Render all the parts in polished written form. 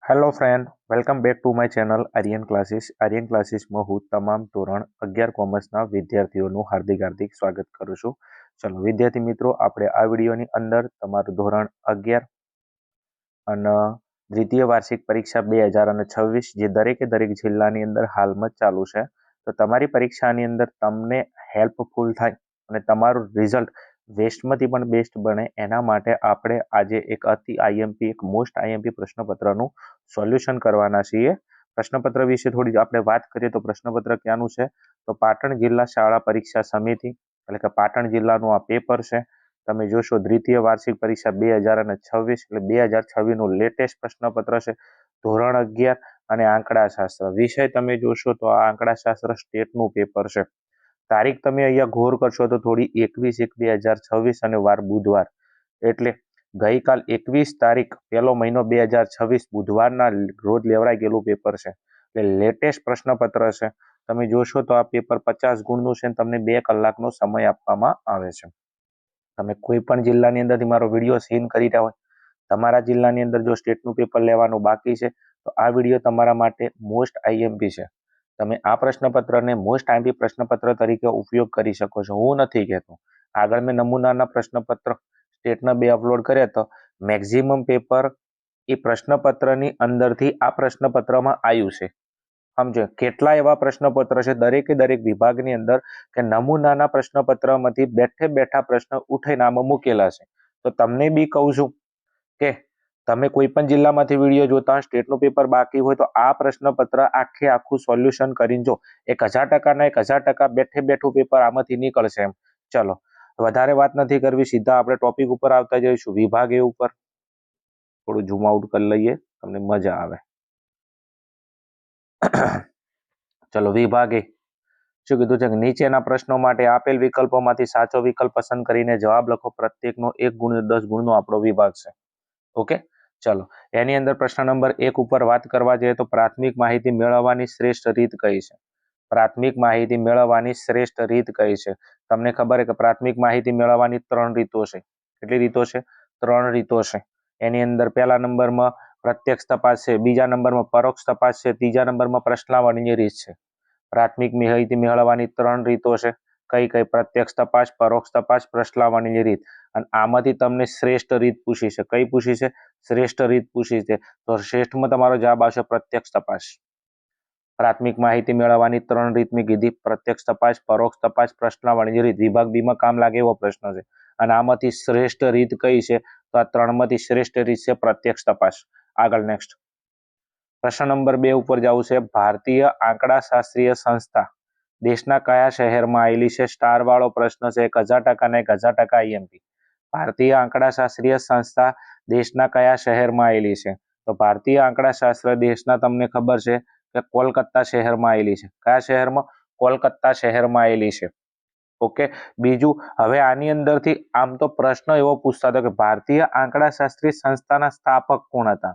Hello friend, welcome back to my channel Aryan classes. Aryan ક્લાસીસમાં હું તમામ ધોરણ 11 કોમર્સના વિદ્યાર્થીઓનું હાર્દિક સ્વાગત કરું છું. ચલો વિદ્યાર્થી મિત્રો, આપણે આ વિડીયોની અંદર તમારું ધોરણ 11 અને દ્વિતીય વાર્ષિક પરીક્ષા 2026 જે દરેક જિલ્લાની અંદર હાલમાં જ ચાલુ છે, તો તમારી પરીક્ષાની અંદર તમને હેલ્પફુલ થાય અને તમારું રિઝલ્ટ વેસ્ટમાંથી પણ બેસ્ટ બને એના માટે આપણે આજે એક એક મોસ્ટ આઈએમપી પ્રશ્નપત્રનું સોલ્યુશન કરવાના છીએ. પ્રશ્નપત્ર વિશે થોડી આપણે વાત કરીએ તો પ્રશ્નપત્ર ક્યાંનું છે, તો પાટણ જિલ્લા શાળા પરીક્ષા સમિતિ એટલે કે પાટણ જિલ્લાનું આ પેપર છે. તમે જોશો દ્વિતીય વાર્ષિક પરીક્ષા 2026 એટલે 2026નું લેટેસ્ટ પ્રશ્નપત્ર છે. ધોરણ 11 અને આંકડાશાસ્ત્ર વિષય તમે જોશો તો આ આંકડાશાસ્ત્ર સ્ટેટનું પેપર છે. તારીખ તમે અહીંયા ગોર કરશો તો થોડી 21/1/2026 અને વાર બુધવાર એટલે ગઈકાલ 21 તારીખ 1લો મહિનો 2026 બુધવારના રોજ લેવડાઈ ગયેલું પેપર છે. એટલે લેટેસ્ટ પ્રશ્નપત્ર છે. તમે જોશો તો આ પેપર 50 ગુણનું છે. તમને 2 કલાકનો સમય આપવામાં આવે છે. તમે કોઈ પણ જિલ્લાની અંદરથી મારો વિડીયો સીન કરી રહ્યા હોય, તમારા જિલ્લાની અંદર જો સ્ટેટનું પેપર લેવાનું બાકી છે તો આ વિડીયો તમારા માટે મોસ્ટ આઈએમપી છે. તમે આ પ્રશ્નપત્રને મોસ્ટ આઈએમપી પ્રશ્નપત્ર તરીકે ઉપયોગ કરી શકો છો. હું નથી કહેતો, આગળ મેં નમૂનાના પ્રશ્નપત્ર સ્ટેટના 2 અપલોડ કર્યા તો મેક્સિમમ પેપર એ પ્રશ્નપત્રની અંદરથી આ પ્રશ્નપત્રમાં આવ્યું છે. સમજો કેટલા એવા પ્રશ્નપત્ર છે દરેક વિભાગની અંદર કે નમૂનાના પ્રશ્નપત્રમાંથી બેઠા પ્રશ્ન ઉઠાઈને આમાં મૂકેલા છે. તો તમને બી કહું છું કે તમે કોઈ પણ જિલ્લામાંથી વિડીયો જોતા હોય, સ્ટેટનું પેપર બાકી હોય તો આ પ્રશ્નપત્ર આખું સોલ્યુશન કરીને જો 1000% બેઠું પેપર આમાંથી નીકળશે એમ. ચલો વધારે વાત નથી કરવી, સીધા આપણે ટોપિક ઉપર આવતા જઈશું. વિભાગ એ ઉપર થોડું ઝૂમ આઉટ કરી લઈએ, તમને મજા આવે. ચલો વિભાગે શું કીધું છે કે નીચેના પ્રશ્નો માટે આપેલ વિકલ્પોમાંથી સાચો વિકલ્પ પસંદ કરીને જવાબ લખો. પ્રત્યેકનો 1 ગુણ 10 ગુણનો આપણો વિભાગ છે. ઓકે, ચલો એની અંદર પ્રશ્ન નંબર 1 ઉપર વાત કરવા જઈએ તો પ્રાથમિક માહિતી મેળવવાની શ્રેષ્ઠ રીત કઈ છે? પ્રાથમિક માહિતી મેળવવાની શ્રેષ્ઠ રીત કઈ છે? તમને ખબર છે કે પ્રાથમિક માહિતી મેળવવાની 3 રીતો છે. કેટલી રીતો છે? 3 રીતો છે. એની અંદર પહેલા નંબરમાં પ્રત્યક્ષ તપાસ છે, બીજા નંબરમાં પરોક્ષ તપાસ છે, ત્રીજા નંબરમાં પ્રશ્નાવલીની રીત છે. પ્રાથમિક માહિતી મેળવવાની 3 રીતો છે. કઈ? પ્રત્યક્ષ તપાસ, પરોક્ષ તપાસ, પ્રશ્નાવલીની રીત. અને આમાંથી તમને શ્રેષ્ઠ રીત પૂછી છે. કઈ પૂછી છે? શ્રેષ્ઠ રીત પૂછી છે. તો શ્રેષ્ઠમાં તમારો જવાબ આવશે પ્રત્યક્ષ તપાસ. પ્રાથમિક માહિતી મેળવવાની 3 રીત મેં કીધી: પ્રત્યક્ષ તપાસ, પરોક્ષ તપાસ, પ્રશ્નાવલીની રીત. વિભાગ બી માં કામ લાગે એવો પ્રશ્ન છે. અને આમાંથી શ્રેષ્ઠ રીત કઈ છે? તો આ 3માંથી શ્રેષ્ઠ રીત છે પ્રત્યક્ષ તપાસ. આગળ નેક્સ્ટ પ્રશ્ન નંબર 2 ઉપર જવું છે. ભારતીય આંકડાશાસ્ત્રીય સંસ્થા દેશના કયા શહેરમાં આવેલી છે? સ્ટાર વાળો પ્રશ્ન છે. 1000% ને 1000% આઈએમપી. ભારતીય આંકડાશાસ્ત્રીય સંસ્થા દેશના કયા શહેરમાં આવેલી છે? તો ભારતીય આંકડાશાસ્ત્ર દેશના તમને ખબર છે કે કોલકાતા શહેરમાં આવેલી છે. કયા શહેરમાં? કોલકાતા શહેરમાં આવેલી છે. ઓકે, બીજું હવે આની અંદરથી આમ તો પ્રશ્ન એવો પૂછતા હતો કે ભારતીય આંકડાશાસ્ત્રીય સંસ્થાના સ્થાપક કોણ હતા?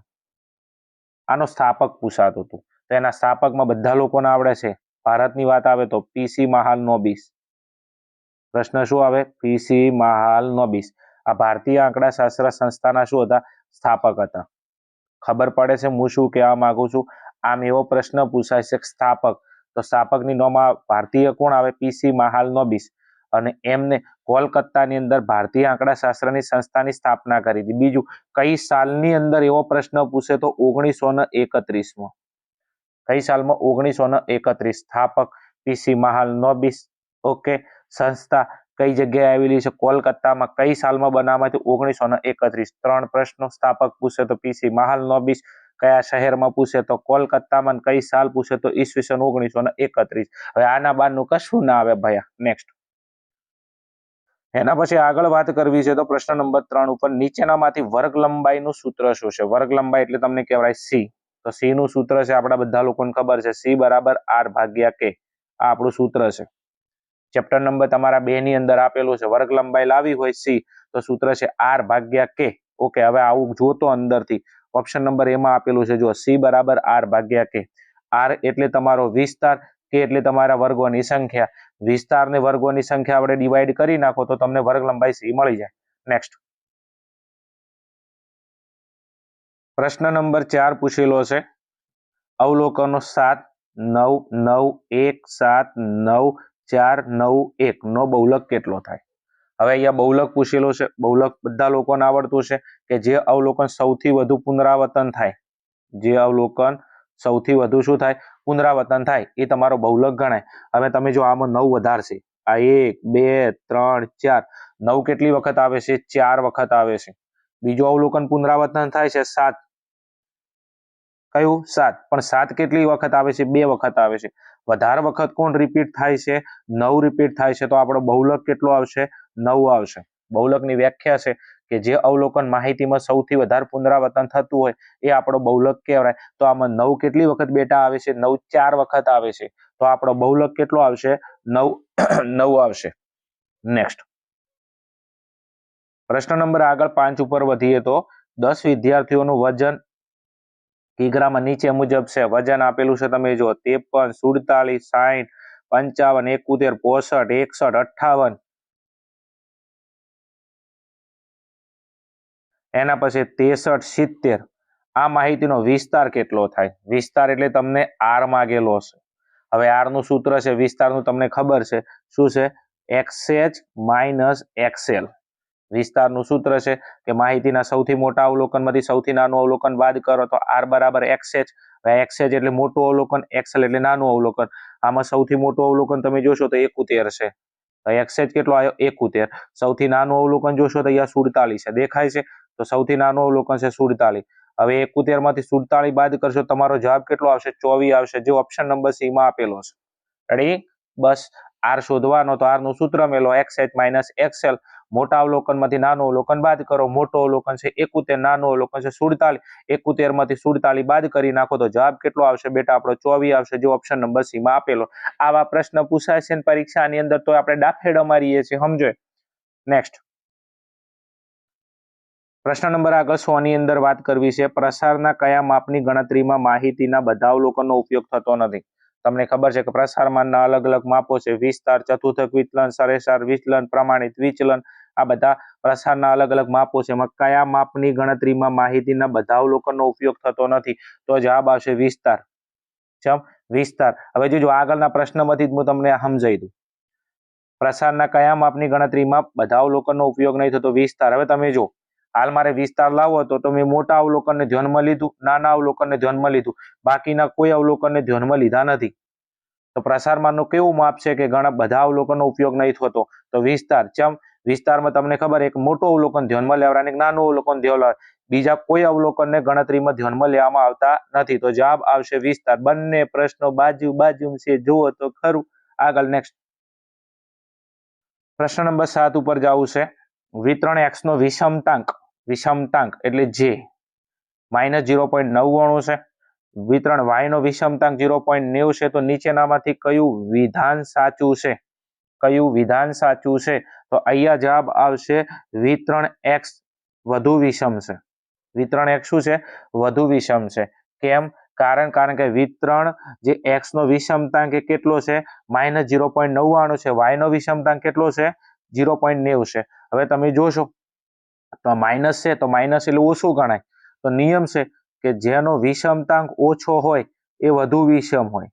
આનો સ્થાપક પૂછાતું હતું. તો એના સ્થાપકમાં બધા લોકોને આવડે છે. ભારતની વાત આવે તો પીસી મહાલનોબિસ. પ્રશ્ન શું આવે? પીસી મહાલનોબિસ. આ ભારતીય આંકડાશાસ્ત્ર સંસ્થાના શું હતા? સ્થાપક હતા. ખબર પડે છે હું શું કહેવા માંગુ છું? આમ એવો પ્રશ્ન પૂછાય છે સ્થાપક, તો સ્થાપકની નોમાં ભારતીય કોણ આવે? પીસી મહાલનોબિસ. અને એમને કોલકાતાની અંદર ભારતીય આંકડાશાસ્ત્રની સંસ્થાની સ્થાપના કરી હતી. બીજું, કઈ સાલની અંદર એવો પ્રશ્ન પૂછે તો 1931માં. કઈ સાલમાં? 1931. સ્થાપક પીસી મહાલનોબિસ. ઓકે, સંસ્થા કઈ જગ્યાએ આવેલી છે? કોલકાતામાં. કઈ સાલમાં બનાવવામાં આવી? 1931. 3 પ્રશ્નો સ્થાપક પૂછે તો પીસી મહાલનોબિસ. કયા શહેરમાં પૂછે તો કોલકાતામાં. કઈ સાલ પૂછે તો ઈસવીસન 1931. હવે આના બારનું કશું ના આવે ભયા. નેક્સ્ટ એના પછી આગળ વાત કરવી છે તો પ્રશ્ન નંબર 3 ઉપર નીચેનામાંથી વર્ગ લંબાઈનું સૂત્ર શું છે? વર્ગ લંબાઈ એટલે તમને કહેવાય સી. તો સી નું સૂત્ર છે આપણા બધા લોકોને ખબર છે, સી બરાબર આર ભાગ્યા કે. આ આપણું સૂત્ર છે. ચેપ્ટર નંબર તમારા 2 ની અંદર આપેલું છે. વર્ગ લંબાઈ લાવી હોય સી તો સૂત્ર છે આર ભાગ્યા કે. ઓકે, હવે આવું જોતો અંદરથી ઓપ્શન નંબર એમાં આપેલું છે, જો સી બરાબર આર ભાગ્યા કે. આર એટલે તમારો વિસ્તાર, કે એટલે તમારા વર્ગોની સંખ્યા. વિસ્તારને વર્ગોની સંખ્યા આપણે ડિવાઈડ કરી નાખો તો તમને વર્ગ લંબાઈ સી મળી જાય. નેક્સ્ટ પ્રશ્ન નંબર 4 પૂછેલો છે અવલોકનો 7, 9, 9, 1, 7, 9, 4, 9, 1 નો બહુલક કેટલો થાય? હવે અહીંયા બહુલક પૂછેલો છે. બહુલક બધા લોકોને આવડતું છે કે જે અવલોકન સૌથી વધુ પુનરાવર્તન થાય, જે અવલોકન સૌથી વધુ શું થાય? પુનરાવર્તન થાય, એ તમારો બહુલક ગણાય. હવે તમે જો આમાં 9 વધારશે, આ 1, 2, 3, 4, 9 કેટલી વખત આવે છે? 4 વખત આવે છે. બીજું અવલોકન પુનરાવર્તન થાય છે 7, કયું? 7. પણ 7 કેટલી વખત આવે છે? 2 વખત આવે છે. વધારે વખત કોણ રિપીટ થાય છે? 9 રિપીટ થાય છે. તો આપણો બહુલક કેટલો આવશે? 9 આવશે. બહુલકની વ્યાખ્યા છે કે જે અવલોકન માહિતીમાં સૌથી વધારે પુનરાવર્તન થતું હોય એ આપણો બહુલક કહેવાય. તો આમાં 9 કેટલી વખત બેટા આવે છે? 9 4 વખત આવે છે. તો આપણો બહુલક કેટલો આવશે? 9 9 આવશે. નેક્સ્ટ પ્રશ્ન નંબર આગળ 5 ઉપર વધીએ તો 10 વિદ્યાર્થીઓનું વજન કિગ્રામાં નીચે મુજબ છે. વજન આપેલું છે, તમે જો 53, 47, 60, 55, 71, 65, 61, 58, એના પછી 63, 70. આ માહિતીનો વિસ્તાર કેટલો થાય? વિસ્તાર એટલે તમને આર માગેલો છે. હવે આર નું સૂત્ર છે વિસ્તારનું, તમને ખબર છે શું છે? XH minus XL. વિસ્તારનું સૂત્ર છે કે માહિતીના સૌથી મોટા અવલોકનમાંથી સૌથી નાનું અવલોકન બાદ કરો તો આર બરાબર XH. XH એટલે મોટું અવલોકન, XL એટલે નાનું અવલોકન. આમાં સૌથી મોટું અવલોકન તમે જોશો તો 71 છે. XH કેટલો આવ્યો? 71. સૌથી નાનું અવલોકન જોશો તો અહીંયા 47 છે. દેખાય છે? તો સૌથી નાનું અવલોકન છે 47. હવે 71 માંથી 47 બાદ કરશો, તમારો જવાબ કેટલો આવશે? 24 આવશે, જે ઓપ્શન નંબર સી માં આપેલો છે. રેડી? બસ આર શોધવાનો, તો આર નું સૂત્ર મેલો XH માઇનસ XL. મોટા અવલોકનમાંથી નાનું અવલોકન બાદ કરો. મોટો અવલોકન છે 71, નાનું અવલોકન છે 47. 71 માંથી 47 બાદ કરી નાખો તો જવાબ કેટલો આવશે બેટા? આપણો 24 આવશે, જે ઓપ્શન નંબર સી માં આપેલો. આવા પ્રશ્ન પૂછાય છે પરીક્ષાની અંદર, તો આપણે ડાફેડ મારીએ છીએ, સમજો. નેક્સ્ટ પ્રશ્ન નંબર આગળ 100 ની અંદર વાત કરવી છે પ્રસારના કયા માપની ગણતરીમાં માહિતીના બધા અવલોકનનો ઉપયોગ થતો નથી? તમને ખબર છે કે પ્રસારમાનના અલગ અલગ માપો છે: વિસ્તાર, ચતુર્થક વિચલન, સરેરાશ વિચલન, પ્રમાણિત વિચલન. આ બધા પ્રસારના અલગ અલગ માપો છે. એમાં કયા માપની ગણતરીમાં માહિતીના બધા અવલોકનનો ઉપયોગ થતો નથી? તો જવાબ આવશે વિસ્તાર. વિસ્તાર. હવે જો આગળના પ્રશ્નમાંથી હું તમને સમજાવી દઉં. પ્રસારના કયા માપની ગણતરીમાં બધા અવલોકનનો ઉપયોગ નહીં થતો? વિસ્તાર. હવે તમે જો હાલ મારે વિસ્તાર લાવવો હતો તો મેં મોટા અવલોકનને ધ્યાનમાં લીધું, નાના અવલોકનને ધ્યાનમાં લીધું, બાકીના કોઈ અવલોકનને ધ્યાનમાં લીધા નથી. તો પ્રસારમાનનું કેવું માપ છે કે ઘણા બધા અવલોકનનો ઉપયોગ નહીં થતો? તો વિસ્તાર. વિસ્તારમાં તમને ખબર, એક મોટું અવલોકન ધ્યાનમાં લેવડાવે, એક નાનું અવલોકન ધ્યાનમાં લેવડાવે, બીજા કોઈ અવલોકનને ગણતરીમાં ધ્યાનમાં લેવામાં આવતા નથી. તો જવાબ આવશે વિસ્તાર. બંને પ્રશ્નો બાજુ બાજુ છે, જુઓ તો ખરું. આગળ નેક્સ્ટ પ્રશ્ન નંબર 7 ઉપર જવું છે. વિતરણ x નો વિષમતાંક એટલે જે -0.99 છે. વિતરણ y નો વિષમતાંક 0.90 છે. તો નીચેનામાંથી કયું વિધાન સાચું છે? કયું વિધાન સાચું છે? તો અહીંયા જવાબ આવશે વિતરણ x વધુ વિષમ છે. વિતરણ x શું છે? વધુ વિષમ છે. કેમ? કારણ કે વિતરણ જે x નો વિષમતાંક એ કેટલો છે? -0.99 છે. y નો વિષમતાંક કેટલો છે? 0.90 છે. હવે તમે જોશો તો માઇનસ છે, તો માઇનસ એટલે ઓછું ગણાય. તો નિયમ છે કે જેનો વિષમતાંક ઓછો હોય એ વધુ વિષમ હોય.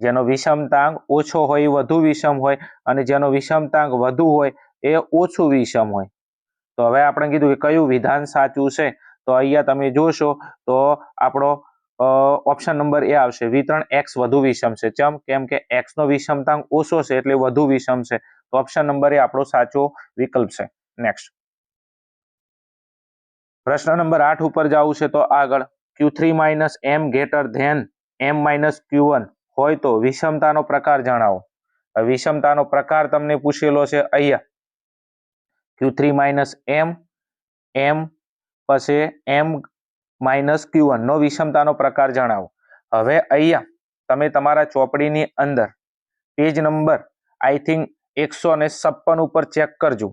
જેનો વિષમતાંક ઓછો હોય એ વધુ વિષમ હોય, અને જેનો વિષમતાંક વધુ હોય એ ઓછું વિષમ હોય. તો હવે આપણે કીધું કે કયું વિધાન સાચું છે? તો અહીંયા તમે જોશો તો આપણો ઓપ્શન નંબર એ આવશે, વિતરણ x વધુ વિષમ છે. કેમ કે x નો વિષમતાંક ઓછો છે એટલે વધુ વિષમ છે. તો ઓપ્શન નંબર એ આપણો સાચો વિકલ્પ છે. નેક્સ્ટ પ્રશ્ન નંબર 8 ઉપર જવું છે. તો આગળ Q3 minus m greater than m minus Q1 હોય તો વિષમતાનો પ્રકાર જણાવો. વિષમતાનો પ્રકાર તમને પૂછેલો છે અહીંયા. Q3 માઇનસ m પછી m માઇનસ Q1 નો વિષમતાનો પ્રકાર જણાવો. હવે અહીંયા તમે તમારા ચોપડીની અંદર પેજ નંબર આઈ થિંક 156 ઉપર ચેક કરજો.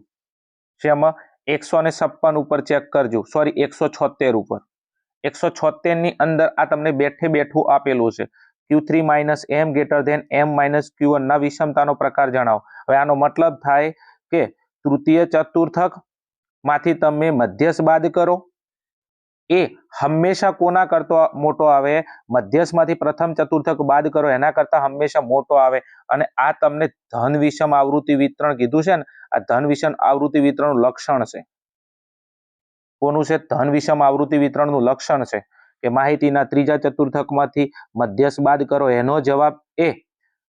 શેમાં? 156 ઉપર ચેક કરજો, સોરી 176 ઉપર. 176 ની અંદર આ તમને બેઠે બેઠું આપેલું છે. Q3 minus m greater than m minus Q1 ના વિષમતાનો પ્રકાર જણાવો. હવે આનો મતલબ થાય કે તૃતીય ચતુર્થક માંથી તમે મધ્યસ્થ બાદ કરો, એ હંમેશા કોના કરતો મોટો આવે? મધ્યસ્થમાંથી પ્રથમ ચતુર્થક બાદ કરો એના કરતા હંમેશા મોટો આવે. અને આ તમને ધન વિષમ આવૃત્તિ વિતરણ કીધું છે ને, આ ધન વિષમ આવૃત્તિ વિતરણનું લક્ષણ છે. કોનું છે? ધન વિષમ આવૃત્તિ વિતરણનું લક્ષણ છે કે માહિતીના ત્રીજા ચતુર્થકમાંથી મધ્યસ્થ બાદ કરો એનો જવાબ એ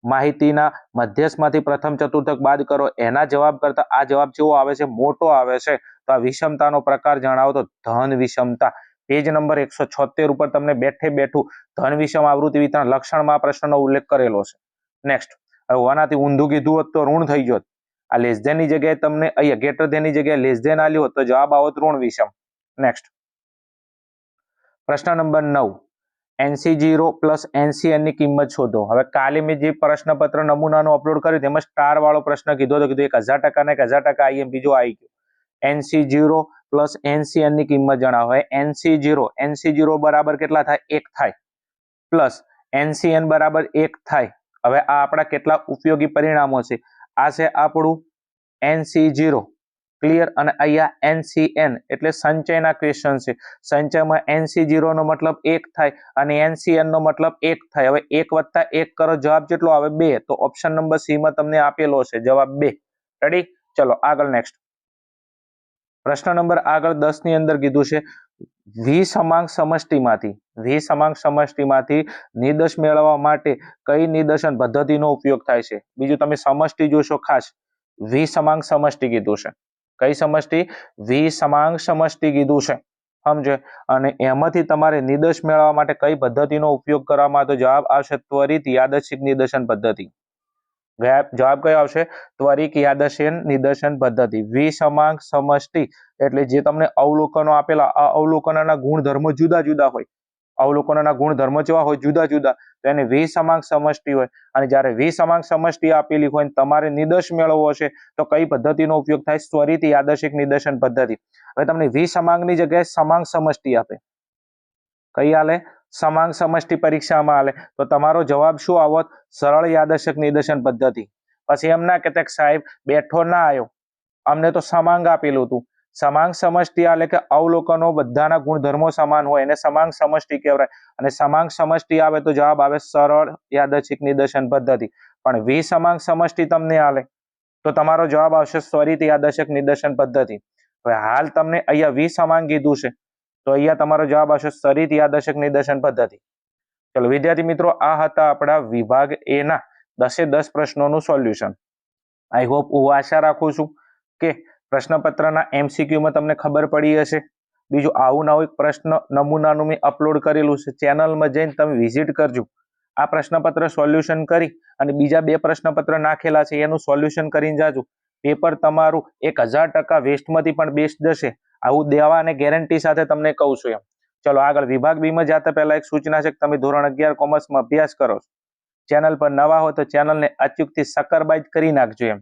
માહિતીના મધ્યસ્થમાંથી પ્રથમ ચતુર્થક બાદ કરો એના જવાબ કરતા આ જવાબ કેવો આવે છે? મોટો આવે છે. તો આ વિષમતાનો પ્રકાર જણાવો તો ધન વિષમતા. પેજ નંબર 176 ઉપર તમને બેઠે બેઠું ધન વિષમ આવૃત્તિ વિતરણ લક્ષણમાં પ્રશ્નનો ઉલ્લેખ કરેલો છે. નેક્સ્ટ, હવે આનાથી ઊંધું કીધું હોત તો ઋણ થઈ જોત. આ લેસ ધેન ની જગ્યાએ તમને અહીંયા ગ્રેટર ધેન ની જગ્યાએ લેસ ધેન આલ્યું હોત તો જવાબ આવત ઋણ વિષમ. નેક્સ્ટ, પ્રશ્ન નંબર 9, NC0 પ્લસ NCN ની કિંમત શોધો. હવે કાલે મેં જે પ્રશ્નપત્ર નમૂનાનું અપલોડ કર્યું તેમાં સ્ટાર વાળો પ્રશ્ન કીધો તો કીધું 1000% ને 1000% આઈ બીજો આવી ગયો. NC0 પ્લસ NCN ની કિંમત જણાવો. હવે NC0 બરાબર કેટલા થાય? 1 થાય, પ્લસ NCN બરાબર 1 થાય. હવે આ આપણા કેટલા ઉપયોગી પરિણામો છે? આ છે આપણું NC0, ક્લિયર, અને અહીંયા NCN એટલે સંચયના ક્વેશ્ચન છે. સંચયમાં NC0 નો મતલબ 1 થાય અને NCN નો મતલબ 1 થાય. હવે 1 + 1 કરો, જવાબ કેટલો આવે? 2. તો ઓપ્શન નંબર સી માં તમને આપેલો છે જવાબ 2. રેડી? ચલો આગળ નેક્સ્ટ. પ્રશ્ન નંબર આગળ 10 ની અંદર કીધું છે વિસમાંક સમષ્ટિમાંથી નિર્દેશ મેળવવા માટે કઈ નિદર્શન પદ્ધતિનો ઉપયોગ થાય છે? બીજું તમે સમષ્ટિ જોશો ખાસ, વિસમાંક સમષ્ટિ કીધું છે. કઈ સમષ્ટિ? વિસમાંક સમષ્ટિ કીધું છે, સમજે. અને એમાંથી તમારે નિર્દેશ મેળવવા માટે કઈ પદ્ધતિનો ઉપયોગ કરવામાં આવે તો જવાબ આવશે ત્વરિત યાદચ્છિક નિદર્શન પદ્ધતિ. જવાબ કયો આવશે? ત્વરિત યાદચ્છિક નિદર્શન પદ્ધતિ. વિસમાંક સમષ્ટિ એટલે જે તમને અવલોકનો આપેલા, આ અવલોકનોના ગુણધર્મો જુદા જુદા હોય. અવલોકનોના ગુણધર્મો કેવા હોય? જુદા જુદા. તો એને વિસમાંક સમષ્ટિ હોય. અને જ્યારે વિસમાંક સમષ્ટિ આપેલી હોય તમારે નિદર્શ મેળવવો છે તો કઈ પદ્ધતિનો ઉપયોગ થાય? ત્વરિત યાદચ્છિક નિદર્શન પદ્ધતિ. હવે તમને વિસમાંકની જગ્યાએ સમાંક સમષ્ટિ આપે, કઈ આલે? સમાંક સમષ્ટિ પરીક્ષામાં આલે, તો તમારો જવાબ શું આવત? સરળ યાદચ્છિક નિદર્શન પદ્ધતિ. પછી એમ ના કહેતા કે સાહેબ બેઠો ના આવ્યો, અમને તો સમાંક આપેલું હતું. સમાંક સમષ્ટિ આલે કે અવલોકનો બધાના ગુણધર્મો સમાન હોય એને સમાંક સમષ્ટિ કહેવાય. અને સમાંક સમષ્ટિ આવે તો જવાબ આવે સરળ યાદચ્છિક નિદર્શન પદ્ધતિ. પણ વિસમાંક સમષ્ટિ તમને આલે તો તમારો જવાબ આવશે ત્વરિત યાદચ્છિક નિદર્શન પદ્ધતિ. હવે હાલ તમને અહીંયા વિસમાંક કીધું છે તો અહીંયા તમારો જવાબ આવશે ત્વરિત યાદચ્છિક નિદર્શન પદ્ધતિ. ચલો વિદ્યાર્થી મિત્રો, આ હતા આપણા વિભાગ એ ના 10 પ્રશ્નોનું સોલ્યુશન. આઈ હોપ, હું આશા રાખું છું કે પ્રશ્નપત્રના MCQ તમને ખબર પડી હશે. બીજું આવું નવું એક પ્રશ્ન નમૂનાનું મેં અપલોડ કરેલું છે, ચેનલમાં જઈને તમે વિઝિટ કરજો. આ પ્રશ્નપત્ર સોલ્યુશન કરી અને બીજા 2 પ્રશ્નપત્ર નાખેલા છે એનું સોલ્યુશન કરીને જાજો. પેપર તમારું 1000% વેસ્ટમાંથી પણ બેસ્ટ જશે, આવું દેવા અને ગેરંટી સાથે તમને કહું છું એમ. ચલો આગળ વિભાગ બી માં જતા પહેલા એક સૂચના છે કે તમે ધોરણ 11 કોમર્સમાં અભ્યાસ કરો છો, ચેનલ પર નવા હો તો ચેનલને અચૂકથી સબસ્ક્રાઇબ કરી નાખજો એમ.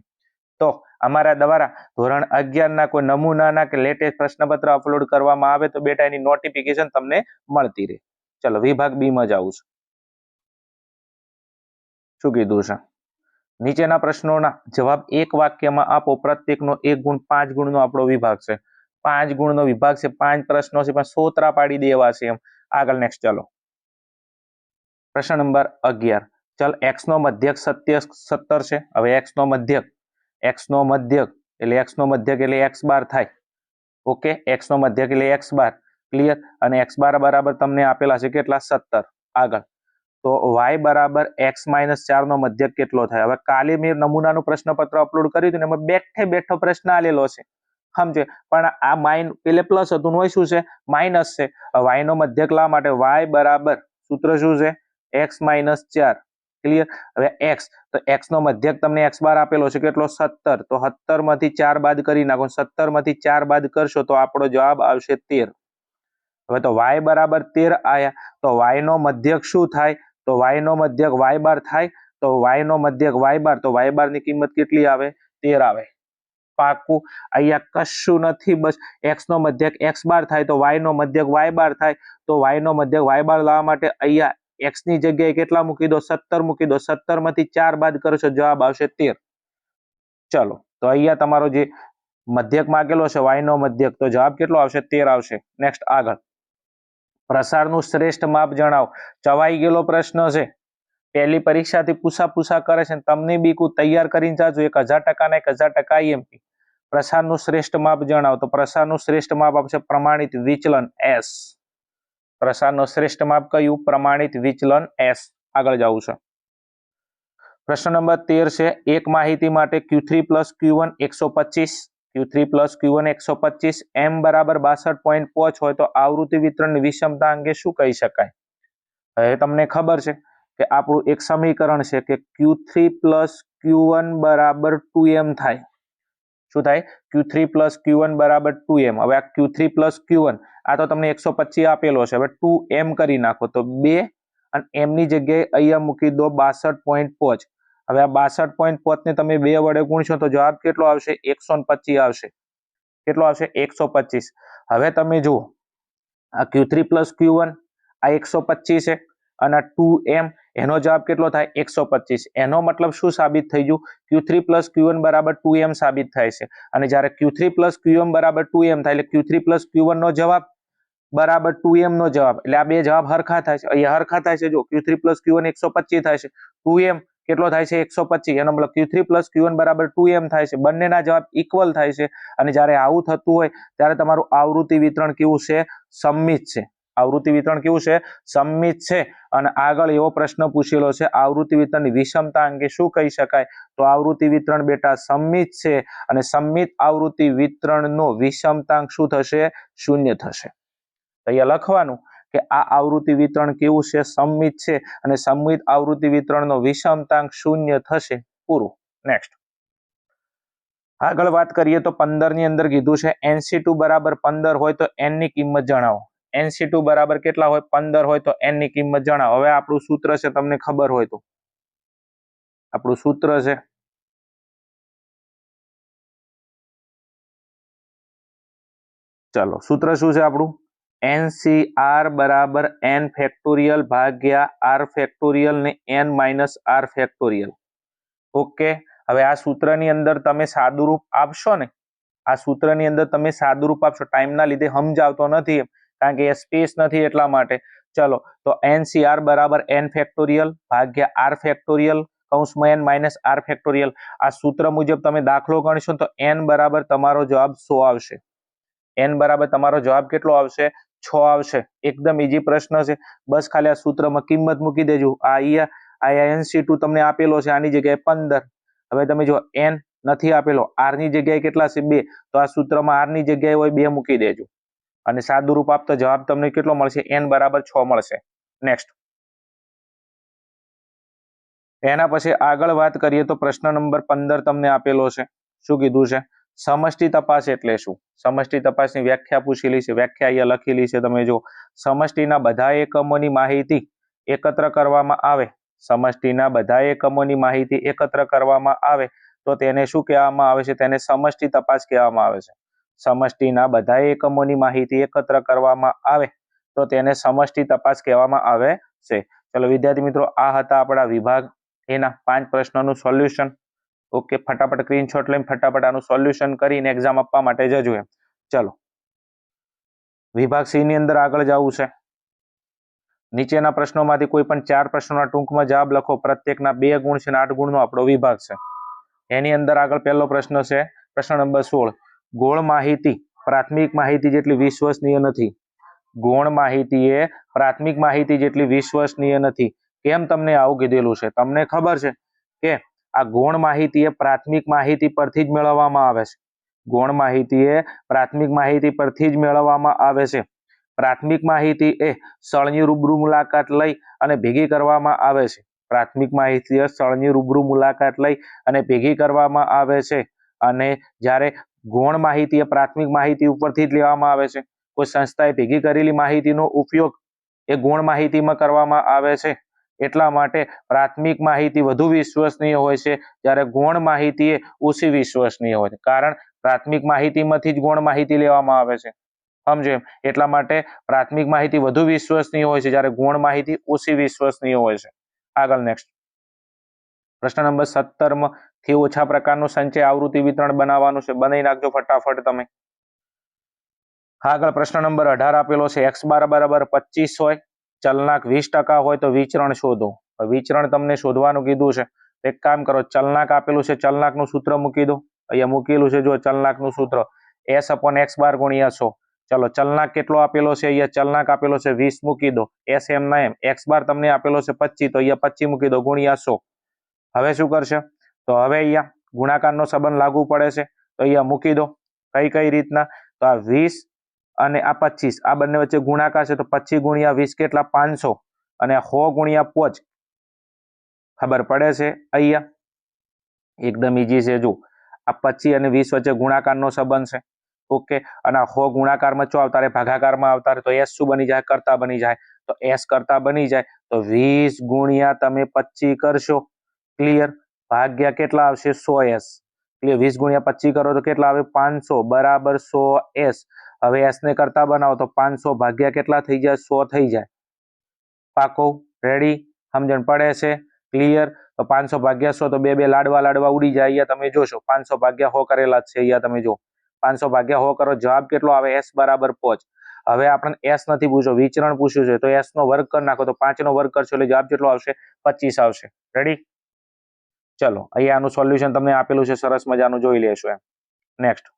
તો અમારા દ્વારા ધોરણ 11 ના કોઈ નમૂનાના કે લેટેસ્ટ પ્રશ્નપત્ર અપલોડ કરવામાં આવે તો બેટા એની નોટિફિકેશન તમને મળતી રહે. ચલો વિભાગ બી માં જાઉં છું. શું કીધું છે? નીચેના પ્રશ્નોના જવાબ એક વાક્યમાં આપો. પ્રત્યેકનો 1 ગુણ 5 ગુણનો આપણો વિભાગ છે. 5 ગુણનો વિભાગ છે, 5 પ્રશ્નો છે, પણ સોતરા પાડી દેવા છે એમ. આગળ નેક્સ્ટ ચાલો. પ્રશ્ન નંબર 11. ચલ x નો મધ્યક 17 છે. હવે x નો મધ્યક એટલે x બાર થાય. ઓકે, x નો મધ્યક એટલે x બાર, ક્લિયર. અને x બાર બરાબર તમને આપેલા છે કેટલા? 17. આગળ તો y બરાબર x - 4 નો મધ્યક કેટલો થાય? હવે કાલે મેં નમૂનાનું પ્રશ્નપત્ર અપલોડ કર્યું હતું એમાં બેઠે બેઠો પ્રશ્ન આલેલો છે, સમજે. પણ આ માઇન પેલે પ્લસ હતું, હોય શું છે? માઇનસ છે. y નો મધ્યક લાવવા માટે y બરાબર સૂત્ર શું છે? x - 4, clear. હવે x, તો x નો મધ્યક તમને x બાર આપેલો છે કેટલો? 17. તો 17 માંથી 4 બાદ કરી નાખો. 17 માંથી 4 બાદ કરશો તો આપણો જવાબ આવશે 13. હવે તો y બરાબર 13 આયા, તો y નો મધ્યક શું થાય? તો y નો મધ્યક y બાર થાય. તો y નો મધ્યક y બાર, તો y બાર ની કિંમત કેટલી આવે? 13 આવે. પાકું. અહીંયા કશું નથી, બસ x નો મધ્યક x બાર થાય તો y નો મધ્યક y બાર થાય. તો y નો મધ્યક y બાર લાવવા માટે અહીંયા x ની જગ્યાએ કેટલા મૂકી દો? 17 મૂકી દો. 17 માંથી 4 બાદ કરશો જવાબ આવશે 13. ચલો તો અહીંયા તમારો જે મધ્યક માંગેલો છે y નો મધ્યક, તો જવાબ કેટલો આવશે? 13 આવશે. નેક્સ્ટ આગળ. પ્રસારનું શ્રેષ્ઠ માપ જણાવો. ચવાઈ ગયેલો પ્રશ્ન છે, પહેલી પરીક્ષાથી પૂછા કરે છે, તમને બી તૈયાર કરીને જાજો. 1000% ને 1000% IMP. પ્રસારનું શ્રેષ્ઠ માપ જણાવો. તો પ્રસારનું શ્રેષ્ઠ માપ આપશે પ્રમાણિત વિચલન S. પ્રસારનું શ્રેષ્ઠ માપ કયું? પ્રમાણિત વિચલન S. આગળ જવું છે. પ્રશ્ન નંબર 13 છે, એક માહિતી માટે Q3 + Q1 125, Q3 + Q1 125, M બરાબર 62.5 હોય તો આવૃત્તિ વિતરણની વિષમતા અંગે શું કહી શકાય? હવે તમને ખબર છે કે આપણું એક સમીકરણ છે કે Q3 + Q1 બરાબર 2M થાય. શું થાય? Q3 + Q1 બરાબર 2M. હવે આ Q3 + Q1 આ તો તમને 125 આપેલો છે. હવે 2M કરી નાખો તો 2 અને M ની જગ્યાએ અહીંયા મૂકી દો 62.5. હવે આ 62.5 ને તમે 2 વડે ગુણશો તો જવાબ કેટલો આવશે? 125 આવશે. કેટલો આવશે? 125. હવે તમે જુઓ, આ Q3 + Q1 આ 125 છે અને આ 2M એનો જવાબ કેટલો થાય? 125. એનો મતલબ શું સાબિત થઈ ગયું? Q3 + Q1 બરાબર 2M સાબિત થાય છે. અને જ્યારે Q3 + Q1 બરાબર 2M થાય એટલે Q3 + Q1 નો જવાબ બરાબર 2M નો જવાબ. એટલે આ બે જવાબ હરખા થાય છે. અહીંયા હરખા થાય છે. જો Q3 + Q1 125 થાય છે, 2M કેટલો થાય છે? 125. એનો મતલબ Q3 + Q1 બરાબર 2M થાય છે. બંનેના જવાબ ઇક્વલ થાય છે. અને જ્યારે આવું થતું હોય ત્યારે તમારું આવૃત્તિ વિતરણ કેવું છે? સમમિત છે. આવૃત્તિ વિતરણ કેવું છે? સમમિત છે. અને આગળ એવો પ્રશ્ન પૂછેલો છે, આવૃત્તિ વિતરણની વિષમતા અંગે શું કહી શકાય? તો આવૃત્તિ વિતરણ બેટા સમમિત છે અને સમમિત આવૃત્તિ વિતરણનો વિષમતાંક શું થશે? 0 થશે. અહીંયા લખવાનું કે આ આવૃત્તિ વિતરણ કેવું છે? સમમિત છે અને સમમિત આવૃત્તિ વિતરણનો વિષમતાંક 0 થશે. પૂરું. નેક્સ્ટ આગળ વાત કરીએ તો 15 ની અંદર કીધું છે NC2 બરાબર 15 હોય તો n ની કિંમત જણાવો. NC2 બરાબર કેટલા હોય? 15 હોય તો n ની કિંમત જણાવો. હવે આપણું સૂત્ર છે, તમને ખબર હોય તો આપણું સૂત્ર છે, ચાલો સૂત્ર શું છે આપણું? NCR બરાબર n ફેક્ટોરિયલ ભાગ્યા r ફેક્ટોરિયલ ને n minus r factorial. Okay. હવે આ સૂત્રની અંદર તમે સાદુરૂપ આપશો ને, આ સૂત્રની અંદર તમે સાદુરૂપ આપશો, ટાઈમના લીધે સમજાવતો નથી કારણ કે એ સ્પેસ નથી એટલા માટે. ચલો તો NCR બરાબર n ફેક્ટોરિયલ ભાગ્યા r ફેક્ટોરિયલ કૌંસમાં n માઇનસ r ફેક્ટોરિયલ. આ સૂત્ર મુજબ તમે દાખલો ગણશો તો n બરાબર તમારો જવાબ 100 આવશે. n બરાબર તમારો જવાબ કેટલો આવશે? 6 આવશે. એકદમ ઈઝી પ્રશ્ન છે. બસ ખાલી આ સૂત્રમાં કિંમત મૂકી દેજો. આ NC2 તમને આપેલો છે, આની જગ્યાએ 15. હવે તમે જો n નથી આપેલો, r ની જગ્યાએ કેટલા છે? 2. તો આ સૂત્રમાં r ની જગ્યાએ હોય 2 મૂકી દેજો અને સાદુરૂપ આપતો જવાબ તમને કેટલો મળશે? n બરાબર 6 મળશે. નેક્સ્ટ એના પછી આગળ વાત કરીએ તો પ્રશ્ન નંબર 15 તમને આપેલો છે. શું કીધું છે? સમષ્ટિ તપાસ એટલે શું? સમષ્ટિ તપાસની વ્યાખ્યા પૂછેલી છે. વ્યાખ્યા અહીંયા લખેલી છે, તમે જો. સમષ્ટિના બધા એકમોની માહિતી એકત્ર કરવામાં આવે, સમષ્ટિના બધા એકમોની માહિતી એકત્ર કરવામાં આવે તો તેને શું કહેવામાં આવે છે? તેને સમષ્ટિ તપાસ કહેવામાં આવે છે. સમષ્ટિના બધા એકમોની માહિતી એકત્ર કરવામાં આવે તો તેને સમષ્ટિ તપાસ કહેવામાં આવે છે. ચલો વિદ્યાર્થી મિત્રો, આ હતા આપણા વિભાગ એના 5 પ્રશ્નોનું સોલ્યુશન. ઓકે, ફટાફટ સ્ક્રીનશોટ લઈને ફટાફટ આનું સોલ્યુશન કરીને એક્ઝામ આપવા માટે જજો એમ. ચલો વિભાગ સી ની અંદર આગળ જવું છે. નીચેના પ્રશ્નોમાંથી કોઈ પણ 4 પ્રશ્નોના ટૂંકમાં જવાબ લખો. પ્રત્યેકના 2 ગુણ છે અને 8 ગુણનો આપણો વિભાગ છે. એની અંદર આગળ પહેલો પ્રશ્ન છે, પ્રશ્ન નંબર 16. ગૌણ માહિતી પ્રાથમિક માહિતી જેટલી વિશ્વસનીય નથી. ગૌણ માહિતી એ પ્રાથમિક માહિતી જેટલી વિશ્વસનીય નથી. કેમ તમને આવું કીધેલું છે? તમને ખબર છે કે આ ગૌણ માહિતી એ પ્રાથમિક માહિતી પરથી જ મેળવવામાં આવે છે. ગૌણ માહિતી એ પ્રાથમિક માહિતી પરથી જ મેળવવામાં આવે છે. પ્રાથમિક માહિતી એ સ્થળની રૂબરૂ મુલાકાત લઈ અને ભેગી કરવામાં આવે છે. પ્રાથમિક માહિતી એ સ્થળની રૂબરૂ મુલાકાત લઈ અને ભેગી કરવામાં આવે છે. અને જ્યારે ગૌણ માહિતી એ પ્રાથમિક માહિતી ઉપરથી જ લેવામાં આવે છે. કોઈ સંસ્થાએ ભેગી કરેલી માહિતીનો ઉપયોગ એ ગૌણ માહિતીમાં કરવામાં આવે છે. એટલા માટે પ્રાથમિક માહિતી વધુ વિશ્વસનીય હોય છે, જ્યારે ગૌણ માહિતી એ ઓછી વિશ્વસનીય હોય છે. કારણ પ્રાથમિક માહિતીમાંથી જ ગૌણ માહિતી લેવામાં આવે છે. સમજો એમ. એટલા માટે પ્રાથમિક માહિતી વધુ વિશ્વસનીય હોય છે, જ્યારે ગૌણ માહિતી ઓછી વિશ્વસનીય હોય છે. આગળ નેક્સ્ટ પ્રશ્ન નંબર 17 થી ઓછા પ્રકારનું સંચય આવૃત્તિ વિતરણ બનાવવાનું છે. બનાવી નાખજો ફટાફટ તમે. આગળ પ્રશ્ન નંબર 18 આપેલો છે x બાર બરાબર 25 હોય, ચલનાંક 20% હોય તો વિચરણ શોધો. વિચરણ તમને શોધવાનું કીધું છે. એક કામ કરો, ચલનાંક આપેલું છે, ચલનાંકનું સૂત્ર મૂકી દો. અહીંયા મૂકેલું છે, જો ચલનાંકનું સૂત્ર s upon x બાર ગુણ્યા 100. ચલો ચલનાંક કેટલો આપેલો છે? અહીંયા ચલનાંક આપેલો છે 20 મૂકી દો. s એમ ના એમ, x બાર તમને આપેલો છે 25, તો અહીંયા 25 મૂકી દો ગુણ્યા 100. હવે શું કરશે? તો હવે અહીંયા ગુણાકારનો સંબંધ લાગુ પડે છે, તો અહીંયા મૂકી દો. કઈ રીતના? તો આ 20 અને આ 25 આ બંને વચ્ચે ગુણાકાર છે, તો 25 ગુણ્યા 20 કેટલા? 500 અને 100 ગુણ્યા 5 ખબર પડે છે. અહીંયા એકદમ ઈઝી છે. જો આ 25 અને 20 વચ્ચે ગુણાકારનો સંબંધ છે. ઓકે, અને આ 100 ગુણાકારમાં ચો આવતા રહે, ભાગાકારમાં આવતા રહે, તો s શું બની જાય? કરતા બની જાય. તો s કરતા બની જાય તો 20 ગુણ્યા તમે 25 કરશો, ક્લિયર, ભાગ્યા કેટલા આવશે? 100s. ક્લિયર, 20 ગુણ્યા 25 કરો તો કેટલા આવે? 500 બરાબર 100s. હવે s ને કરતા બનાવો તો 500 ભાગ્યા કેટલા થઈ જાય? 100 થઈ જાય. પાકો? રેડી? સમજણ પડે છે? ક્લિયર. તો 500 ભાગ્યા 100 તો બે લાડવા ઉડી જાય. અહીંયા તમે જોશો 500 ભાગ્યા 100 કરેલા જ છે. અહીંયા તમે જો 500 ભાગ્યા 100 કરો, જવાબ કેટલો આવે? s બરાબર 5. હવે આપણને s નથી પૂછ્યો, વિચરણ પૂછ્યું છે, તો s નો વર્ગ કરી નાખો, તો 5 નો વર્ગ કરશો એટલે જવાબ કેટલો આવશે? 25 આવશે. રેડી? ચલો અહીંયા આનું સોલ્યુશન તમને આપેલું છે, સરસ મજાનું જોઈ લેશું. નેક્સ્ટ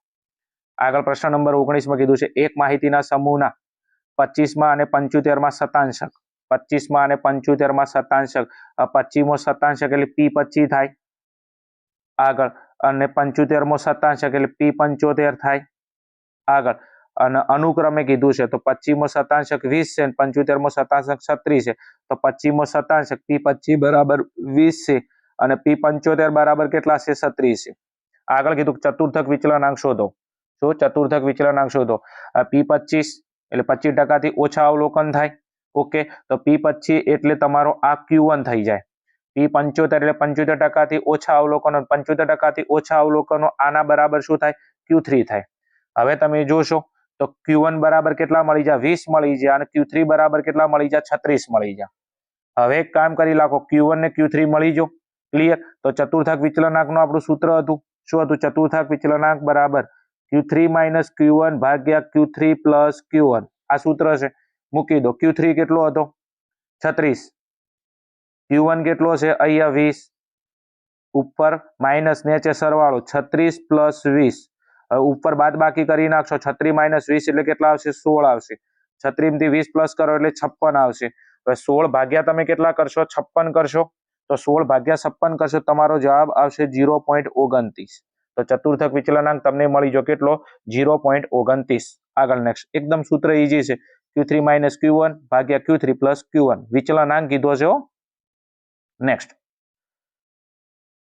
આગળ પ્રશ્ન નંબર 19 માં કીધું છે એક માહિતીના સમૂહના 25માં અને 75માં શતાંશક, 25માં અને 75માં શતાંશક, 25મો શતાંશક એટલે p25 થાય. આગળ અને 75મો શતાંશક એટલે p75 થાય. આગળ અને અનુક્રમે કીધું છે, તો 25મો શતાંશક 20 છે અને 75મો શતાંશક 36 છે, તો 25મો શતાંશક p25 બરાબર 20 છે અને p75 બરાબર કેટલા છે? 36 છે. આગળ કીધું ચતુર્થક વિચલનાંક શોધો. તો ચતુર્થક વિચલનાંક શોધો. p25 એટલે 25% ઓછા અવલોકન થાય. ઓકે, તો p25 એટલે તમારો આ q1 થઈ જાય. p75 એટલે 75% ઓછા અવલોકનો, 75% ઓછા અવલોકનો આના બરાબર શું થાય? q3 થાય. હવે તમે જોશો તો q1 બરાબર કેટલા મળી જાય? 20 મળી જાય અને q3 બરાબર કેટલા મળી જાય? 36 મળી જાય. હવે એક કામ કરી નાખો, q1 ને q3 મળી જો. ક્લિયર. તો ચતુર્થક વિચલનાંકનું આપણું સૂત્ર હતું, શું હતું? ચતુર્થક વિચલનાંક બરાબર q3 માઇનસ q1 ભાગ્યા q3 પ્લસ q1. આ સૂત્ર છે, મૂકી દો. q3 કેટલો હતો? 36. q1 કેટલો છે? અહીંયા 20. ઉપર માઇનસ નીચે સરવાળો 36 પ્લસ 20. ઉપર બાદ બાકી કરી નાખશો, 36 માઇનસ 20 એટલે કેટલા આવશે? 16 આવશે. 36 થી 20 પ્લસ કરો એટલે 56 આવશે. હવે 16 ભાગ્યા તમે કેટલા કરશો? 56 કરશો. તો 16 ભાગ્યા 56 કરશો, તમારો જવાબ આવશે 0.29. તો ચતુર્થક વિચલનાંક તમને મળી જો કેટલો? 0.29. આગળ નેક્સ્ટ એકદમ સૂત્ર ઈઝી છે, q3 માઇનસ q1 ભાગ્યા q3 પ્લસ q1. વિચલનાંક કીધો છે. નેક્સ્ટ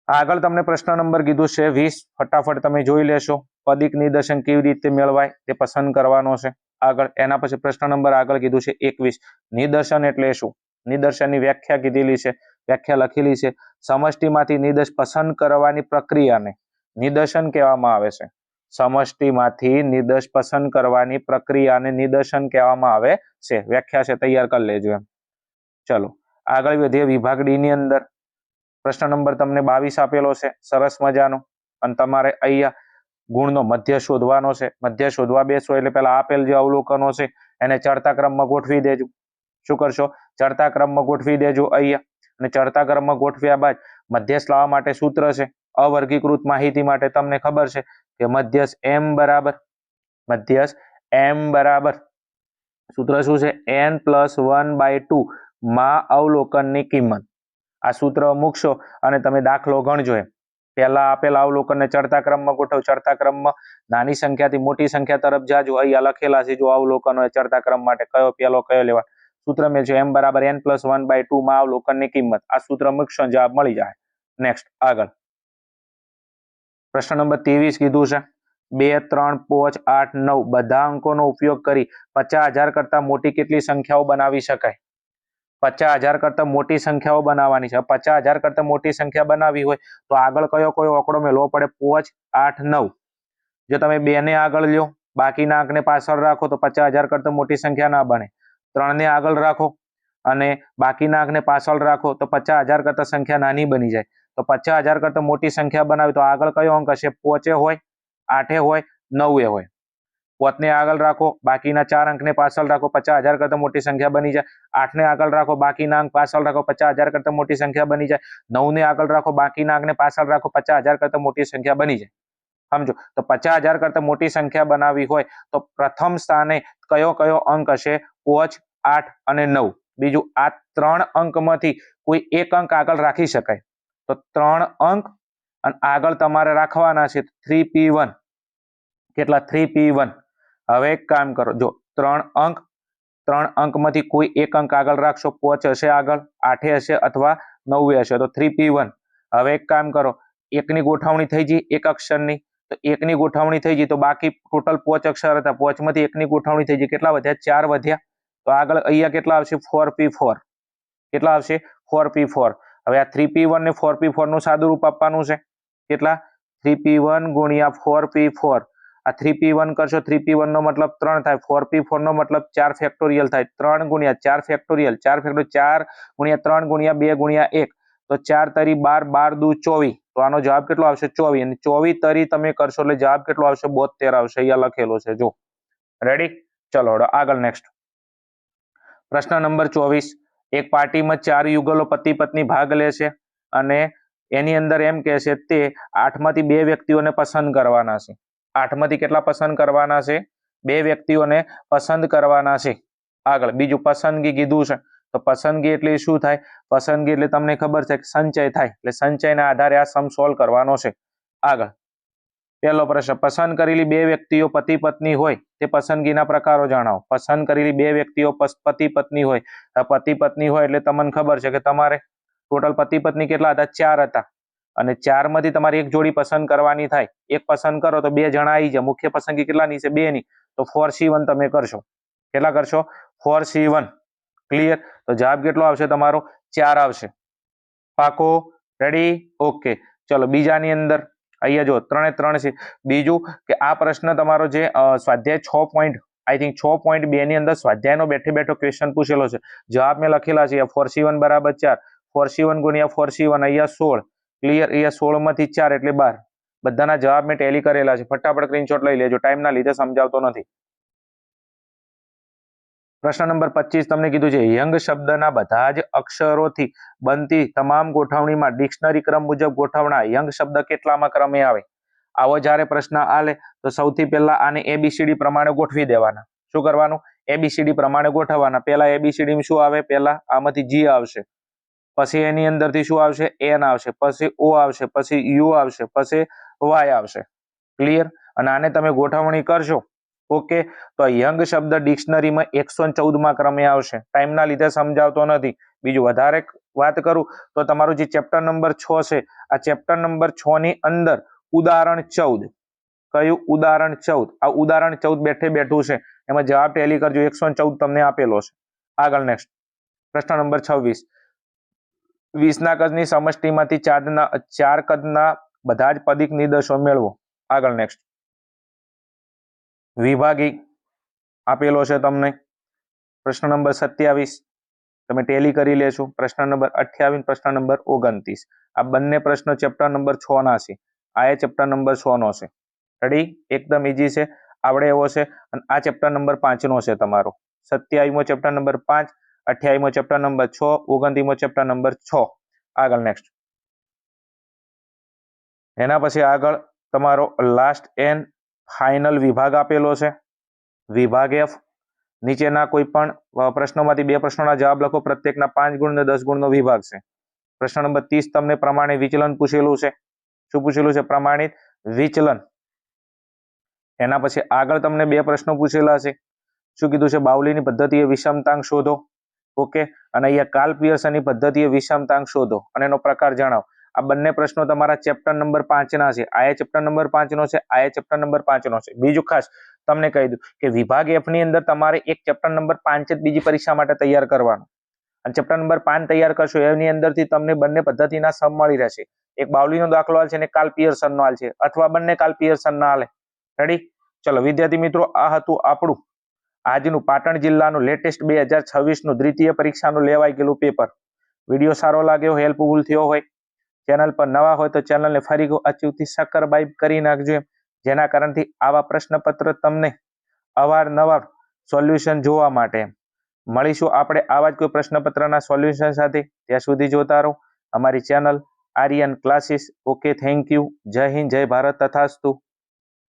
આગળ તમને પ્રશ્ન નંબર કીધું છે 20. ફટાફટ તમે જોઈ લેશો. પદિક નિદર્શન કેવી રીતે મેળવાય તે પસંદ કરવાનો છે. આગળ એના પછી પ્રશ્ન નંબર આગળ કીધું છે 21. નિદર્શન એટલે શું? નિદર્શનની વ્યાખ્યા કીધેલી છે, વ્યાખ્યા લખેલી છે. સમષ્ટિમાંથી નિદર્શ પસંદ કરવાની પ્રક્રિયાને નિદર્શન કહેવામાં આવે છે. સમષ્ટિમાંથી નિદર્શ પસંદ કરવાની પ્રક્રિયાને નિદર્શન કહેવામાં આવે છે. વ્યાખ્યા છે, તૈયાર કરી લેજો એમ. ચલો આગળ વધીએ. વિભાગ ડી ની અંદર પ્રશ્ન નંબર તમને 22 આપેલો છે, સરસ મજાનો. અને તમારે અહીંયા ગુણનો મધ્ય શોધવાનો છે. મધ્ય શોધવા બેસો એટલે પેલા આપેલ જે અવલોકનો છે એને ચડતા ક્રમમાં ગોઠવી દેજો. શું કરશો? ચડતા ક્રમમાં ગોઠવી દેજો અહીંયા. અને ચડતા ક્રમમાં ગોઠવ્યા બાદ મધ્યસ્થ લાવવા માટે સૂત્ર છે. અવર્ગીકૃત માહિતી માટે તમને ખબર છે કે મધ્યસ્થ m બરાબર, મધ્યસ્થ m બરાબર સૂત્ર શું છે? n+1/2 માં અવલોકનની કિંમત. આ સૂત્ર મૂકશો અને તમે દાખલો ગણજો. એમ પહેલા આપેલા અવલોકનને ચડતા ક્રમમાં ગોઠવ. ચડતા ક્રમમાં નાની સંખ્યાથી મોટી સંખ્યા તરફ જાજો. અહીંયા લખેલા છે જો અવલોકનો ચડતા ક્રમ માટે કયો પહેલો કયો લેવા. સૂત્ર મેં છે m બરાબર n+1/2 માં અવલોકનની કિંમત. આ સૂત્ર મૂકશો, જવાબ મળી જાય. નેક્સ્ટ આગળ પ્રશ્ન નંબર 23 કીધું છે 2, 3, 5, 8, 9 બધા અંકોનો ઉપયોગ કરી 50,000 કરતા મોટી કેટલી સંખ્યાઓ બનાવી શકાય? 50,000 કરતા મોટી સંખ્યાઓ બનાવવાની છે. 50,000 કરતા મોટી સંખ્યા બનાવી હોય તો આગળ કયો આંકડો મેળવવો પડે? 5, 8, 9. જો તમે 2 ને આગળ લ્યો, બાકીના આંકને પાછળ રાખો તો 50,000 કરતા મોટી સંખ્યા ના બને. 3 ને આગળ રાખો અને બાકીના આંકને પાછળ રાખો તો 50,000 કરતા સંખ્યા નાની બની જાય. તો 50,000 કરતા મોટી સંખ્યા બનાવી તો આગળ કયો અંક હશે? 5 હોય, 8 હોય, 9 હોય. 5 ને આગળ રાખો, બાકીના 4 અંકને પાછળ રાખો, 50,000 કરતા મોટી સંખ્યા બની જાય. 8 ને આગળ રાખો, બાકીના અંક પાછળ રાખો, 50,000 કરતા મોટી સંખ્યા બની જાય. 9 ને આગળ રાખો, બાકીના અંકને પાછળ રાખો, 50,000 કરતા મોટી સંખ્યા બની જાય. સમજો તો 50,000 કરતા મોટી સંખ્યા બનાવી હોય તો પ્રથમ સ્થાને કયો કયો અંક હશે? 5, 8 અને 9. બીજું, આ 3 અંકમાંથી કોઈ એક અંક આગળ રાખી શકાય તો 3 અંક અને આગળ તમારે રાખવાના છે 3p1. કેટલા? 3p1. હવે એક કામ કરો, જો 3 અંકમાંથી કોઈ એક અંક આગળ રાખશો, 5 હશે આગળ, 8 હશે અથવા 9 હશે તો 3p1. હવે એક કામ કરો, એકની ગોઠવણી થઈ ગઈ એક અક્ષરની, તો એકની ગોઠવણી થઈ ગઈ તો બાકી ટોટલ 5 અક્ષર હતા, 5 માંથી એકની ગોઠવણી થઈ ગઈ, કેટલા વધ્યા? 4 વધ્યા. તો આગળ અહીંયા કેટલા આવશે? 4p4. કેટલા આવશે? 4p4. હવે આ 3p1 ને 4p4 નું સાદું રૂપ આપવાનું છે. કેટલા? 3p1 ગુણ્યા 4p4. આ 3p1 કરશો, 3p1 નો મતલબ 3 થાય, 4p4 નો મતલબ 4 ફેક્ટોરિયલ થાય. 3 ગુણ્યા 4 ફેક્ટોરિયલ, 4 ફેક્ટોરિયલ 4 ગુણ્યા 3 ગુણ્યા 2 ગુણ્યા 1 તો 4 તરી 12, 12 દુ 24. તો આનો જવાબ કેટલો આવશે? 24. અને 24 તરી તમે કરશો એટલે જવાબ કેટલો આવશે? 72 આવશે. અહીંયા લખેલો છે, જો. રેડી? ચલો આગળ નેક્સ્ટ પ્રશ્ન નંબર 24. એક પાર્ટીમાં 4 યુગલો પતિ પત્ની ભાગ લે છે અને એની અંદર એમ કે છે તે 8 માંથી 2 વ્યક્તિઓને પસંદ કરવાના છે. 8 માંથી કેટલા પસંદ કરવાના છે? 2 વ્યક્તિઓને પસંદ કરવાના છે. આગળ બીજું પસંદગી કીધું છે તો પસંદગી એટલે શું થાય? પસંદગી એટલે તમને ખબર છે કે સંચય થાય, એટલે સંચયના આધારે આ સમ સોલ્વ કરવાનો છે. આગળ પહેલો પ્રશ્ન, પસંદ કરેલી 2 વ્યક્તિઓ પતિ પત્ની હોય તે પસંદગીના પ્રકારો જણાવો. પસંદ કરેલી 2 વ્યક્તિઓ પતિ પત્ની હોય, પતિ પત્ની હોય એટલે તમને ખબર છે કે તમારે ટોટલ પતિ પત્ની કેટલા હતા? 4 હતા અને 4 માંથી તમારે એક જોડી પસંદ કરવાની થાય. એક પસંદ કરો તો 2 જણા આવી જાય. મુખ્ય પસંદગી કેટલાની છે? 2 ની. તો 4C1 તમે કરશો. કેટલા કરશો? 4C1. ક્લિયર? તો જવાબ કેટલો આવશે તમારો? 4 આવશે. પાકો? રેડી? ઓકે. ચલો બીજાની અંદર અહીંયા જો 3 છે. બીજું કે આ પ્રશ્ન તમારો જે સ્વાધ્યાય 6.2 ની અંદર સ્વાધ્યાયનો બેઠે બેઠો ક્વેશ્ચન પૂછેલો છે. જવાબ મેં લખેલા છે 4C1 બરાબર 4. 4C1 ગુણ્યા 4C1 અહીંયા 16. ક્લિયર? અહીંયા 16 માંથી 4 એટલે 12. બધાના જવાબ મેં ટેલી કરેલા છે. ફટાફટ સ્ક્રીનશોટ લઈ લેજો, ટાઈમના લીધે સમજાવતો નથી. પ્રશ્ન નંબર 25 તમને કીધું છે યંગ શબ્દના બધા જ અક્ષરોથી બનતી તમામ ગોઠવણીમાં ડિક્શનરી ક્રમ મુજબ ગોઠવણા યંગ શબ્દ કેટલામાં ક્રમે આવે? આવો જ્યારે પ્રશ્ન આલે તો સૌથી પહેલા આને ABCD પ્રમાણે ગોઠવી દેવાના. શું કરવાનું? ABCD પ્રમાણે ગોઠવવાના. પહેલા ABCD માં શું આવે? પહેલા આમાંથી G આવશે, પછી એની અંદરથી શું આવશે? N આવશે, પછી O આવશે, પછી U આવશે, પછી Y આવશે. ક્લિયર? અને આને તમે ગોઠવણી કરશો ઓકે તો યંગ શબ્દ ડિક્શનરીમાં 114 માં ક્રમે આવશે. ટાઈમના લીધે સમજાવતો નથી. બીજું વધારે વાત કરું તો તમારું જે ચેપ્ટર નંબર 6 છે, આ ચેપ્ટર નંબર 6 ની અંદર ઉદાહરણ 14. કયું? ઉદાહરણ 14. આ ઉદાહરણ 14 બેઠે બેઠું છે, એમાં જવાબ ટેલી કરજો. 114 તમને આપેલો છે. આગળ નેક્સ્ટ પ્રશ્ન નંબર 26. 20 ના કદની સમષ્ટિમાંથી 4 કદના બધા જ પદિક નિર્દેશો મેળવો. આગળ નેક્સ્ટ વિભાગી આપેલો છે તમને. પ્રશ્ન નંબર 27 તમે ટેલી કરી લેશો. પ્રશ્ન નંબર 28, પ્રશ્ન નંબર 29. આ બંને પ્રશ્નો ચેપ્ટર નંબર 6 ના છે. આ ચેપ્ટર નંબર 6 નો છે. રેડી? એકદમ ઈઝી છે, આવડે એવો છે. અને આ ચેપ્ટર નંબર 5 નો છે તમારો. 27મો ચેપ્ટર નંબર 5, 28મો ચેપ્ટર નંબર 6, 29મો ચેપ્ટર નંબર 6. આગળ નેક્સ્ટ એના પછી આગળ તમારો લાસ્ટ એન્ડ ફાઇનલ વિભાગ આપેલો છે. વિભાગ F. નીચેના કોઈ પણ પ્રશ્નોમાંથી 2 પ્રશ્નોના જવાબ લખો. પ્રત્યેકના 5 ગુણ અને 10 ગુણનો વિભાગ છે. પ્રશ્ન નંબર 30 તમને પ્રમાણિત વિચલન પૂછેલું છે. શું પૂછેલું છે? પ્રમાણિત વિચલન. એના પછી આગળ તમને 2 પ્રશ્નો પૂછેલા છે. શું કીધું છે? બાઉલીની પદ્ધતિએ વિષમતાંક શોધો. ઓકે. અને અહીંયા કાર્લ પિયર્સનની પદ્ધતિએ વિષમતાંક શોધો અને એનો પ્રકાર જણાવો. આ બંને પ્રશ્નો તમારા ચેપ્ટર નંબર 5 ના છે. આ ચેપ્ટર નંબર 5 નો છે, આ ચેપ્ટર નંબર 5 નો છે. બીજું ખાસ તમને કહી દઉં કે વિભાગ F ની અંદર તમારે એક ચેપ્ટર નંબર 5 જ બીજી પરીક્ષા માટે તૈયાર કરવાનું. અને ચેપ્ટર નંબર 5 તૈયાર કરશો એની અંદરથી તમને બંને પદ્ધતિના સમ મળી રહેશે. એક બાઉલીનો દાખલો આલ છે અને કાર્લ પિયર્સનનો આલ છે, અથવા બંને કાર્લ પિયર્સનના આલે. રેડી? ચલો વિદ્યાર્થી મિત્રો, આ હતું આપણું આજનું પાટણ જિલ્લાનું લેટેસ્ટ 2026 નું દ્વિતીય પરીક્ષાનું લેવાઈ ગયેલું પેપર. વિડીયો સારો લાગ્યો, હેલ્પફુલ થયો હોય, ચેનલ પર નવા હોય તો ચેનલને ફરી અચૂકથી સબસ્ક્રાઇબ કરી નાખજો, જેના કારણથી આવા પ્રશ્નપત્ર તમને અવારનવાર સોલ્યુશન જોવા માટે. મળીશું આપણે આવા જ કોઈ પ્રશ્નપત્રના સોલ્યુશન સાથે. ત્યાં સુધી જોતા રહો અમારી channel Aryan classes. Okay, thank you. જય હિન્દ, જય ભારત, તથાસ્તુ.